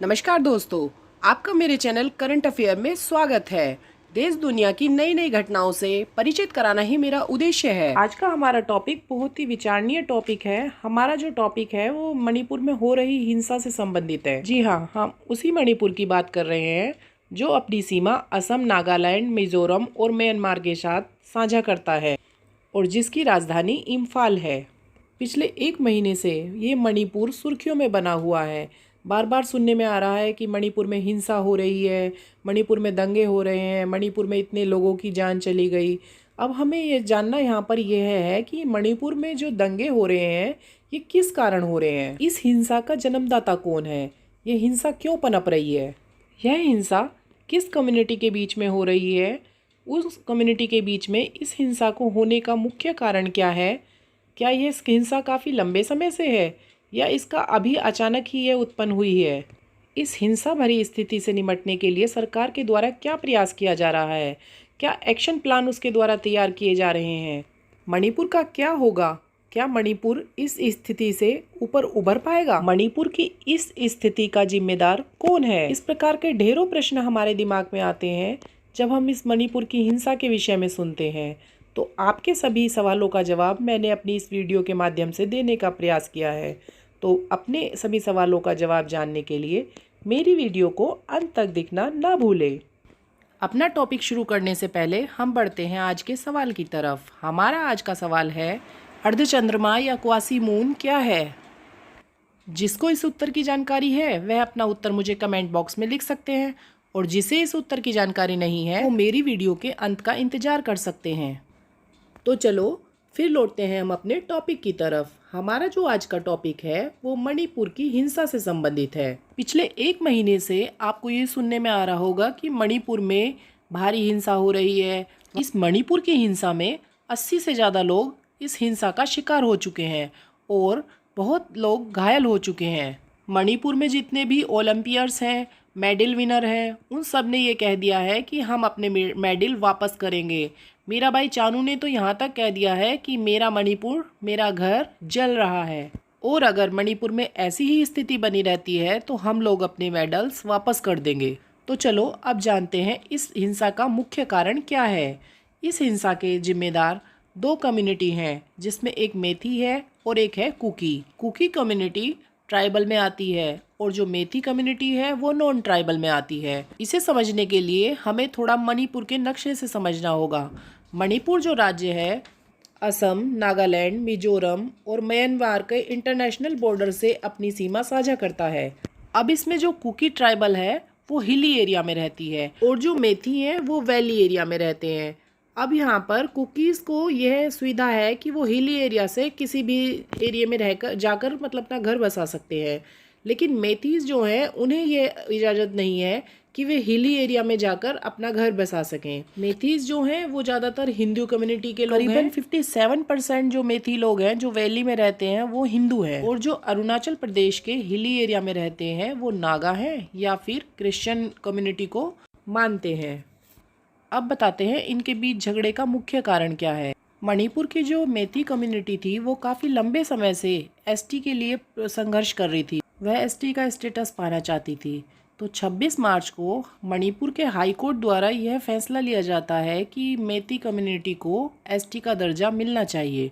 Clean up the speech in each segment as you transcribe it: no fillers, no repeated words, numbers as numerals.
नमस्कार दोस्तों, आपका मेरे चैनल करंट अफेयर में स्वागत है। देश दुनिया की नई नई घटनाओं से परिचित कराना ही मेरा उद्देश्य है। आज का हमारा टॉपिक बहुत ही विचारणीय टॉपिक है। हमारा जो टॉपिक है वो मणिपुर में हो रही हिंसा से संबंधित है। जी हाँ, हम उसी मणिपुर की बात कर रहे हैं जो अपनी सीमा असम, नागालैंड, मिजोरम और म्यांमार के साथ साझा करता है और जिसकी राजधानी इम्फाल है। पिछले एक महीने से ये मणिपुर सुर्खियों में बना हुआ है। बार बार सुनने में आ रहा है कि मणिपुर में हिंसा हो रही है, मणिपुर में दंगे हो रहे हैं, मणिपुर में इतने लोगों की जान चली गई। अब हमें ये जानना यहाँ पर यह है कि मणिपुर में जो दंगे हो रहे हैं ये किस कारण हो रहे हैं, इस हिंसा का जन्मदाता कौन है, ये हिंसा क्यों पनप रही है, यह हिंसा किस कम्युनिटी के बीच में हो रही है, उस कम्युनिटी के बीच में इस हिंसा को होने का मुख्य कारण क्या है, क्या यह हिंसा काफ़ी लंबे समय से है या इसका अभी अचानक ही ये उत्पन्न हुई है। इस हिंसा भरी स्थिति से निपटने के लिए सरकार के द्वारा क्या प्रयास किया जा रहा है, क्या एक्शन प्लान उसके द्वारा तैयार किए जा रहे हैं, मणिपुर का क्या होगा, क्या मणिपुर इस स्थिति से ऊपर उभर पाएगा, मणिपुर की इस स्थिति का जिम्मेदार कौन है। इस प्रकार के ढेरों प्रश्न हमारे दिमाग में आते हैं जब हम इस मणिपुर की हिंसा के विषय में सुनते हैं। तो आपके सभी सवालों का जवाब मैंने अपनी इस वीडियो के माध्यम से देने का प्रयास किया है। तो अपने सभी सवालों का जवाब जानने के लिए मेरी वीडियो को अंत तक देखना ना भूलें। अपना टॉपिक शुरू करने से पहले हम बढ़ते हैं आज के सवाल की तरफ। हमारा आज का सवाल है, अर्धचंद्रमा या क्वासी मून क्या है। जिसको इस उत्तर की जानकारी है वह अपना उत्तर मुझे कमेंट बॉक्स में लिख सकते हैं और जिसे इस उत्तर की जानकारी नहीं है वो मेरी वीडियो के अंत का इंतजार कर सकते हैं। तो चलो फिर लौटते हैं हम अपने टॉपिक की तरफ। हमारा जो आज का टॉपिक है वो मणिपुर की हिंसा से संबंधित है। पिछले एक महीने से आपको ये सुनने में आ रहा होगा कि मणिपुर में भारी हिंसा हो रही है। इस मणिपुर की हिंसा में 80 से ज़्यादा लोग इस हिंसा का शिकार हो चुके हैं और बहुत लोग घायल हो चुके हैं। मणिपुर में जितने भी ओलंपियर्स हैं, मेडल विनर हैं, उन सब ने ये कह दिया है कि हम अपने मेडल वापस करेंगे। मीराबाई चानू ने तो यहाँ तक कह दिया है कि मेरा मणिपुर, मेरा घर जल रहा है और अगर मणिपुर में ऐसी ही स्थिति बनी रहती है तो हम लोग अपने मेडल्स वापस कर देंगे। तो चलो अब जानते हैं इस हिंसा का मुख्य कारण क्या है। इस हिंसा के जिम्मेदार दो कम्युनिटी हैं जिसमें एक मेथी है और एक है कुकी। कुकी कम्युनिटी ट्राइबल में आती है और जो मेथी कम्युनिटी है वो नॉन ट्राइबल में आती है। इसे समझने के लिए हमें थोड़ा मणिपुर के नक्शे से समझना होगा। मणिपुर जो राज्य है असम, नागालैंड, मिजोरम और म्यांमार के इंटरनेशनल बॉर्डर से अपनी सीमा साझा करता है। अब इसमें जो कुकी ट्राइबल है वो हिली एरिया में रहती है और जो मेथी है वो वैली एरिया में रहते हैं। अब यहाँ पर कुकीज़ को यह सुविधा है कि वो हिली एरिया से किसी भी एरिया में रहकर जाकर मतलब अपना घर बसा सकते हैं, लेकिन मेथीज़ जो हैं उन्हें ये इजाज़त नहीं है कि वे हिली एरिया में जाकर अपना घर बसा सकें। मेथीज़ जो हैं वो ज़्यादातर हिंदू कम्युनिटी के लोग हैं। 57% जो मेथी लोग हैं जो वैली में रहते हैं वो हिंदू हैं और जो अरुणाचल प्रदेश के हिली एरिया में रहते हैं वो नागा हैं या फिर क्रिश्चियन कम्युनिटी को मानते हैं। अब बताते हैं इनके बीच झगड़े का मुख्य कारण क्या है। मणिपुर की जो मेथी कम्युनिटी थी वो काफ़ी लंबे समय से एसटी के लिए संघर्ष कर रही थी। वह एसटी का स्टेटस पाना चाहती थी। तो 26 मार्च को मणिपुर के हाई कोर्ट द्वारा यह फैसला लिया जाता है कि मेथी कम्युनिटी को एसटी का दर्जा मिलना चाहिए।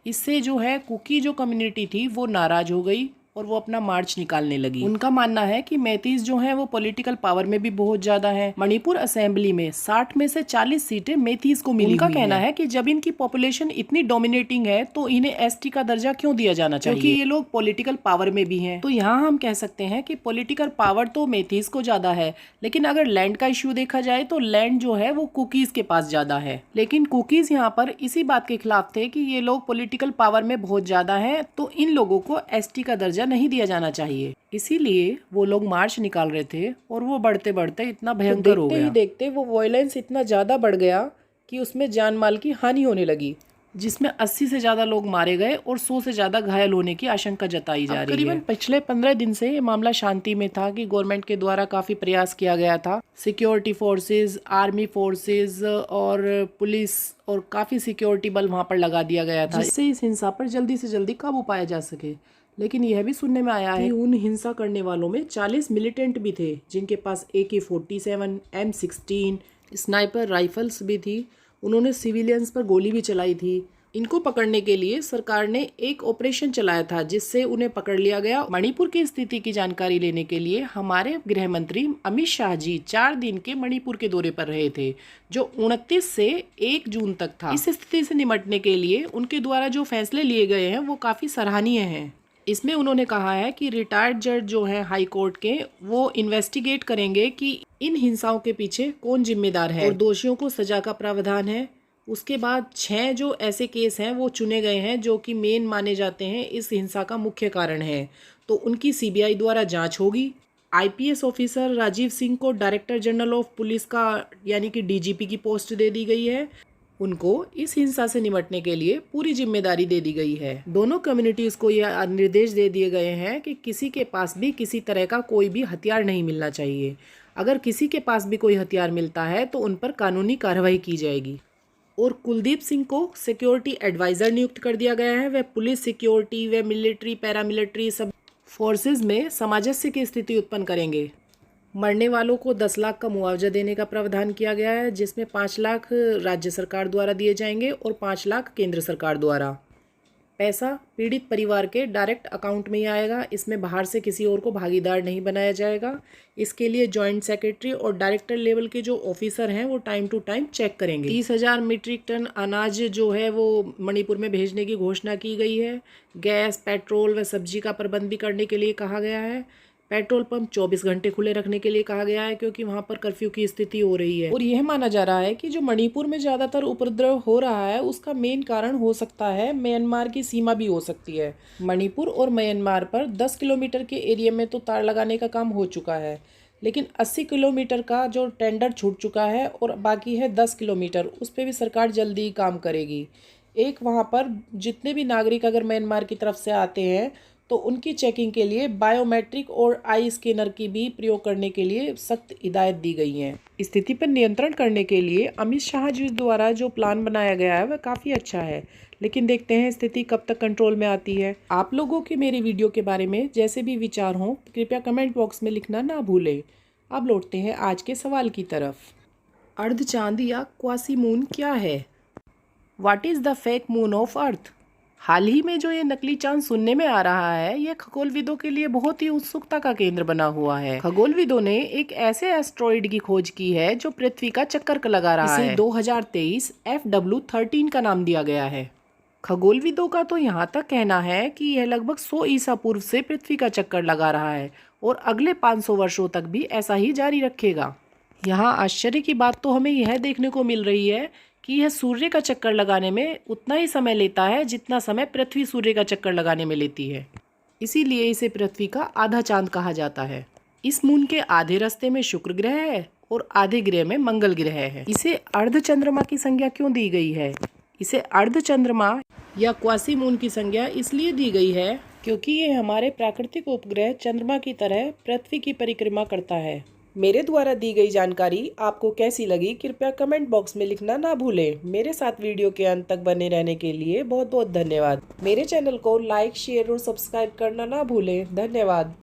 इससे जो है कुकी जो कम्युनिटी थी वो नाराज़ हो गई और वो अपना मार्च निकालने लगी। उनका मानना है कि मेथीज जो हैं वो पॉलिटिकल पावर में भी बहुत ज्यादा है। मणिपुर असेंबली में 60 में से 40 सीटें मेथीज को मिली। उनका कहना है कि जब इनकी पॉपुलेशन इतनी डोमिनेटिंग है तो इन्हें एसटी का दर्जा क्यों दिया जाना चाहिए, क्योंकि ये लोग पॉलिटिकल पावर में भी हैं। तो यहाँ हम कह सकते हैं कि पॉलिटिकल पावर तो मेथीज को ज्यादा है, लेकिन अगर लैंड का इश्यू देखा जाए तो लैंड जो है वो कुकीज के पास ज्यादा है। लेकिन कुकीज यहाँ पर इसी बात के खिलाफ थे कि ये लोग पॉलिटिकल पावर में बहुत ज्यादा है तो इन लोगों को एसटी का दर्जा नहीं दिया जाना चाहिए। इसीलिए वो लोग मार्च निकाल रहे थे और वो बढ़ते बढ़ते इतना भयंकर हो गया। देखते वो वायलेंस इतना ज़्यादा बढ़ गया कि उसमें जान माल की हानि होने लगी, जिसमें 80 से ज़्यादा लोग मारे गए और 100 से ज़्यादा घायल होने की आशंका जताई जा रही है। करीबन पिछले 15 दिन से ये मामला शांति में था कि गवर्नमेंट के द्वारा काफ़ी प्रयास किया गया था। सिक्योरिटी फोर्सेज, आर्मी फोर्सेज और पुलिस और काफ़ी सिक्योरिटी बल वहाँ पर लगा दिया गया था, जिससे इस हिंसा पर जल्दी से जल्दी काबू पाया जा सके। लेकिन यह भी सुनने में आया है कि उन हिंसा करने वालों में 40 मिलिटेंट भी थे, जिनके पास AK-47, M16 स्नाइपर राइफल्स भी थी। उन्होंने सिविलियंस पर गोली भी चलाई थी। इनको पकड़ने के लिए सरकार ने एक ऑपरेशन चलाया था, जिससे उन्हें पकड़ लिया गया। मणिपुर की स्थिति की जानकारी लेने के लिए हमारे गृह मंत्री अमित शाह जी 4 दिन के मणिपुर के दौरे पर रहे थे, जो 29 से 1 जून तक था। इस स्थिति से निपटने के लिए उनके द्वारा जो फैसले लिए गए हैं वो काफी सराहनीय हैं। इसमें उन्होंने कहा है कि रिटायर्ड जज जो हैं हाई कोर्ट के, वो इन्वेस्टिगेट करेंगे कि इन हिंसाओं के पीछे कौन जिम्मेदार है और दोषियों को सजा का प्रावधान है। उसके बाद 6 जो ऐसे केस हैं वो चुने गए हैं जो कि मेन माने जाते हैं इस हिंसा का मुख्य कारण है, तो उनकी CBI द्वारा जांच होगी। IPS ऑफिसर राजीव सिंह को डायरेक्टर जनरल ऑफ पुलिस का यानी कि DGP की पोस्ट दे दी गई है। उनको इस हिंसा से निपटने के लिए पूरी जिम्मेदारी दे दी गई है। दोनों कम्युनिटीज़ को यह निर्देश दे दिए गए हैं कि किसी के पास भी किसी तरह का कोई भी हथियार नहीं मिलना चाहिए। अगर किसी के पास भी कोई हथियार मिलता है तो उन पर कानूनी कार्रवाई की जाएगी। और कुलदीप सिंह को सिक्योरिटी एडवाइज़र नियुक्त कर दिया गया है। वह पुलिस, सिक्योरिटी, व मिलिट्री, पैरामिलिट्री सब फोर्सेस में सामंजस्य की स्थिति उत्पन्न करेंगे। मरने वालों को 10 लाख का मुआवजा देने का प्रावधान किया गया है, जिसमें 5 लाख राज्य सरकार द्वारा दिए जाएंगे और 5 लाख केंद्र सरकार द्वारा। पैसा पीड़ित परिवार के डायरेक्ट अकाउंट में ही आएगा। इसमें बाहर से किसी और को भागीदार नहीं बनाया जाएगा। इसके लिए जॉइंट सेक्रेटरी और डायरेक्टर लेवल के जो ऑफिसर हैं वो टाइम टू टाइम चेक करेंगे। 30,000 मीट्रिक टन अनाज जो है वो मणिपुर में भेजने की घोषणा की गई है। गैस, पेट्रोल व सब्जी का प्रबंध भी करने के लिए कहा गया है। पेट्रोल पंप 24 घंटे खुले रखने के लिए कहा गया है, क्योंकि वहाँ पर कर्फ्यू की स्थिति हो रही है। और यह माना जा रहा है कि जो मणिपुर में ज़्यादातर उपद्रव हो रहा है उसका मेन कारण हो सकता है म्यांमार की सीमा भी हो सकती है। मणिपुर और म्यांमार पर 10 किलोमीटर के एरिया में तो तार लगाने का काम हो चुका है, लेकिन 80 किलोमीटर का जो टेंडर छूट चुका है और बाकी है 10 किलोमीटर, उस पर भी सरकार जल्दी ही काम करेगी। एक वहाँ पर जितने भी नागरिक अगर म्यांमार की तरफ से आते हैं तो उनकी चेकिंग के लिए बायोमेट्रिक और आई स्कैनर की भी प्रयोग करने के लिए सख्त हिदायत दी गई है। स्थिति पर नियंत्रण करने के लिए अमित शाह जी द्वारा जो प्लान बनाया गया है वह काफ़ी अच्छा है, लेकिन देखते हैं स्थिति कब तक कंट्रोल में आती है। आप लोगों के मेरे वीडियो के बारे में जैसे भी विचार हों कृपया कमेंट बॉक्स में लिखना ना भूलें। अब लौटते हैं आज के सवाल की तरफ। अर्धचांद या क्वासी मून क्या है? What is the fake moon of earth? हाल ही में जो ये नकली चांद सुनने में आ रहा है, यह खगोलविदों के लिए बहुत ही उत्सुकता का केंद्र बना हुआ है। खगोलविदों ने एक ऐसे एस्ट्रॉइड की खोज की है जो पृथ्वी का चक्कर लगा रहा है। इसे 2023 FW13 का नाम दिया गया है। खगोलविदों का तो यहाँ तक कहना है कि यह लगभग 100 ईसा पूर्व से पृथ्वी का चक्कर लगा रहा है और अगले 500 वर्षों तक भी ऐसा ही जारी रखेगा। यहाँ आश्चर्य की बात तो हमें यह देखने को मिल रही है कि यह सूर्य का चक्कर लगाने में उतना ही समय लेता है जितना समय पृथ्वी सूर्य का चक्कर लगाने में लेती है। इसीलिए इसे पृथ्वी का आधा चांद कहा जाता है। इस मून के आधे रास्ते में शुक्र ग्रह है और आधे ग्रह में मंगल ग्रह है। इसे अर्धचंद्रमा की संज्ञा क्यों दी गई है? इसे अर्धचंद्रमा या क्वासी मून की संज्ञा इसलिए दी गई है क्योंकि ये हमारे प्राकृतिक उपग्रह चंद्रमा की तरह पृथ्वी की परिक्रमा करता है। मेरे द्वारा दी गई जानकारी आपको कैसी लगी कृपया कमेंट बॉक्स में लिखना ना भूलें। मेरे साथ वीडियो के अंत तक बने रहने के लिए बहुत बहुत धन्यवाद। मेरे चैनल को लाइक, शेयर और सब्सक्राइब करना ना भूलें। धन्यवाद।